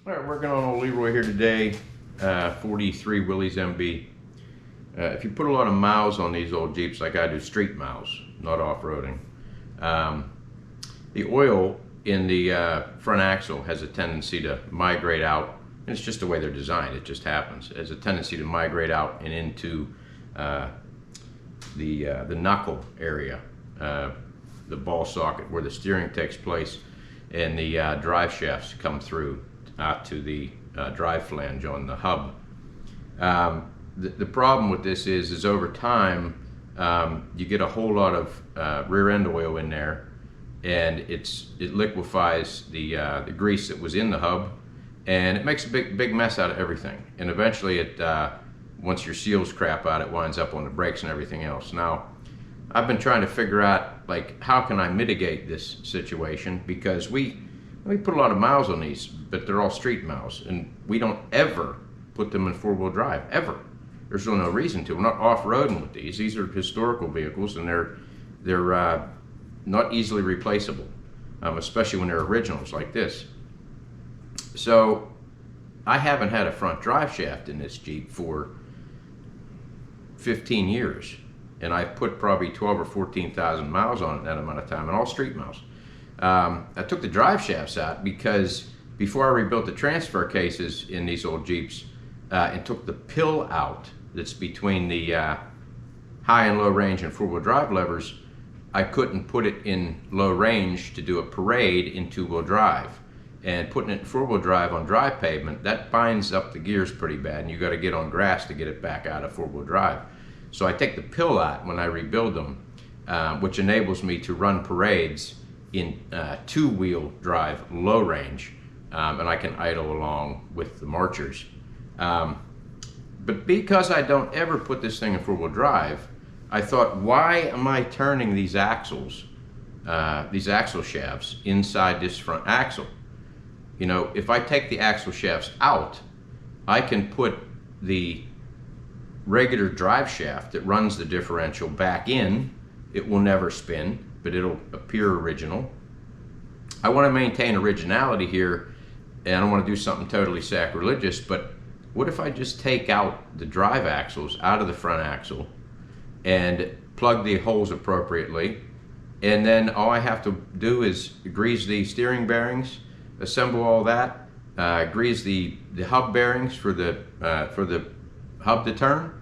All right, working on old Leroy here today, 43 Willys MB. If you put a lot of miles on these old Jeeps, like I do, street miles, not off-roading, the oil in the front axle has a tendency to migrate out, and it's just the way they're designed. It just happens. It has a tendency to migrate out and into the knuckle area, the ball socket where the steering takes place, and the drive shafts come through out to the drive flange on the hub. The problem with this is over time you get a whole lot of rear end oil in there, and it liquefies the grease that was in the hub, and it makes a big mess out of everything. And eventually it once your seals crap out, it winds up on the brakes and everything else. Now I've been trying to figure out, like, how can I mitigate this situation, because we put a lot of miles on these, but they're all street miles, and we don't ever put them in four-wheel drive, ever. There's no reason to. We're not off-roading with these. These are historical vehicles, and they're not easily replaceable, especially when they're originals like this. So I haven't had a front drive shaft in this Jeep for 15 years, and I've put probably 12 or 14,000 miles on it in that amount of time, and all street miles. I took the drive shafts out because before I rebuilt the transfer cases in these old Jeeps and took the pill out that's between the high and low range and four-wheel drive levers, I couldn't put it in low range to do a parade in two-wheel drive. And putting it in four-wheel drive on dry pavement, that binds up the gears pretty bad, and you got to get on grass to get it back out of four-wheel drive. So I take the pill out when I rebuild them, which enables me to run parades in two-wheel drive low range, and I can idle along with the marchers. But because I don't ever put this thing in four-wheel drive, I thought, why am I turning these axle shafts inside this front axle? You know, if I take the axle shafts out, I can put the regular drive shaft that runs the differential back in. It will never spin, but it'll appear original. I want to maintain originality here, and I don't want to do something totally sacrilegious, but what if I just take out the drive axles out of the front axle and plug the holes appropriately, and then all I have to do is grease the steering bearings, assemble all that, grease the hub bearings for the hub to turn,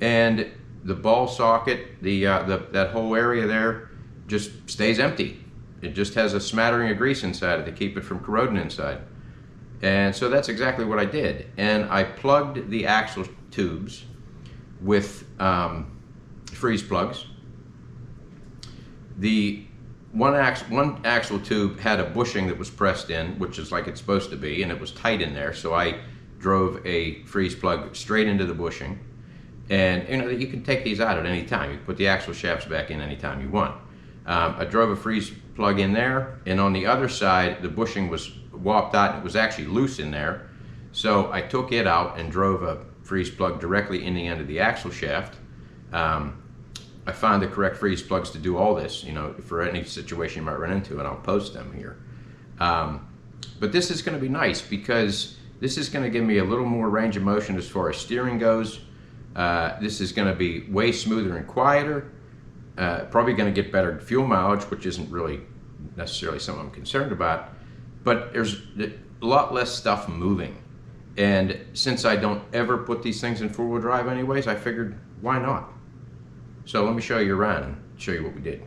and the ball socket, that whole area there just stays empty. It just has a smattering of grease inside it to keep it from corroding inside. And so that's exactly what I did. And I plugged the axle tubes with freeze plugs. The one axle tube had a bushing that was pressed in, which is like it's supposed to be, and it was tight in there, so I drove a freeze plug straight into the bushing. And you know, you can take these out at any time. You can put the axle shafts back in anytime you want. I drove a freeze plug in there, and on the other side the bushing was warped out, and it was actually loose in there. So I took it out and drove a freeze plug directly in the end of the axle shaft. I found the correct freeze plugs to do all this, you know, for any situation you might run into, and I'll post them here. But this is going to be nice because this is going to give me a little more range of motion as far as steering goes. This is going to be way smoother and quieter. Probably going to get better fuel mileage, which isn't really necessarily something I'm concerned about. But there's a lot less stuff moving. And since I don't ever put these things in four-wheel drive anyways, I figured, why not? So let me show you around and show you what we did.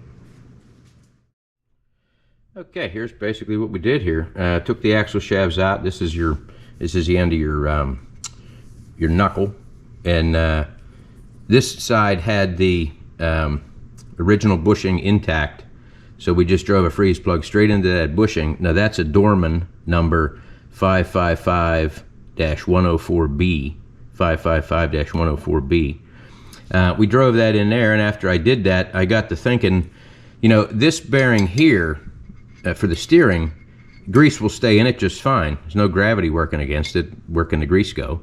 Okay, here's basically what we did here. Took the axle shafts out. This is the end of your knuckle, and this side had the original bushing intact. So we just drove a freeze plug straight into that bushing. Now that's a Dorman number 555-104B, 555-104B. We drove that in there, and after I did that, I got to thinking, you know, this bearing here for the steering, grease will stay in it just fine. There's no gravity working against it, working the grease go.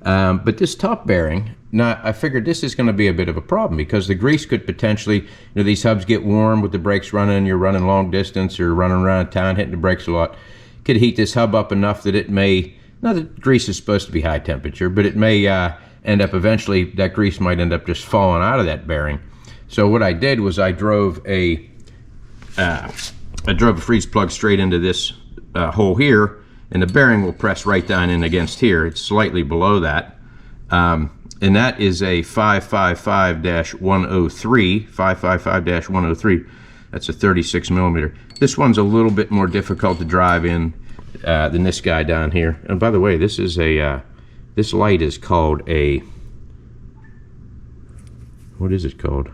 But this top bearing, now I figured this is going to be a bit of a problem because the grease could potentially, you know, these hubs get warm with the brakes running, you're running long distance or running around town, hitting the brakes a lot, could heat this hub up enough that it may, now the grease is supposed to be high temperature, but it may end up eventually, that grease might end up just falling out of that bearing. So what I did was I drove a freeze plug straight into this hole here, and the bearing will press right down in against here. It's slightly below that. And that is a 555-103, 555-103. That's a 36 millimeter. This one's a little bit more difficult to drive in than this guy down here. And by the way, this is a, this light is called a, what is it called?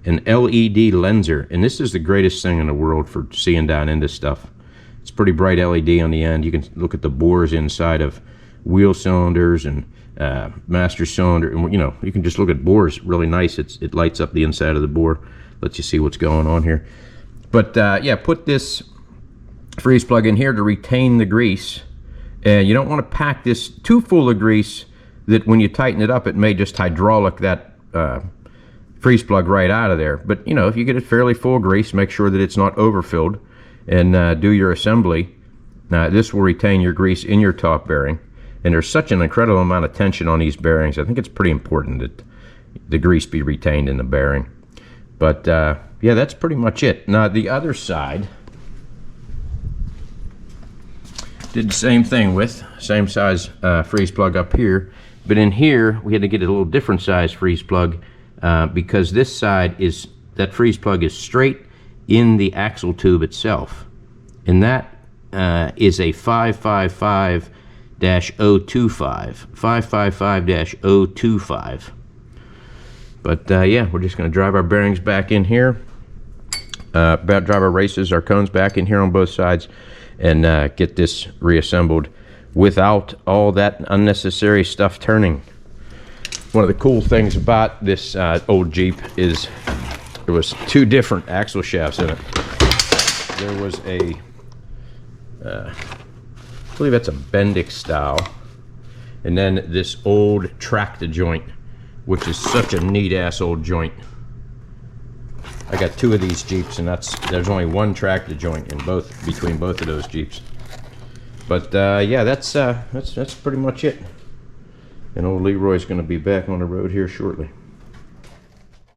An LED lenser. And this is the greatest thing in the world for seeing down into stuff. It's pretty bright LED on the end. You can look at the bores inside of wheel cylinders and master cylinder, and you know, you can just look at bores really nice. It lights up the inside of the bore, lets you see what's going on here. But yeah, put this freeze plug in here to retain the grease, and you don't want to pack this too full of grease that when you tighten it up it may just hydraulic that freeze plug right out of there. But you know, if you get it fairly full of grease, make sure that it's not overfilled, and do your assembly. This will retain your grease in your top bearing. And there's such an incredible amount of tension on these bearings. I think it's pretty important that the grease be retained in the bearing. But yeah, that's pretty much it. Now the other side, did the same thing with same size freeze plug up here, but in here we had to get a little different size freeze plug because this side is, that freeze plug is straight in the axle tube itself, and that is a 555-025, 555-025. But yeah, we're just going to drive our bearings back in here, drive our races, our cones back in here on both sides, and get this reassembled without all that unnecessary stuff turning. One of the cool things about this old Jeep is there was two different axle shafts in it. There was a I believe that's a Bendix style, and then this old tractor joint, which is such a neat ass old joint. I got two of these Jeeps, and there's only one tractor joint in between both of those Jeeps. But yeah, that's pretty much it. And old Leroy's going to be back on the road here shortly.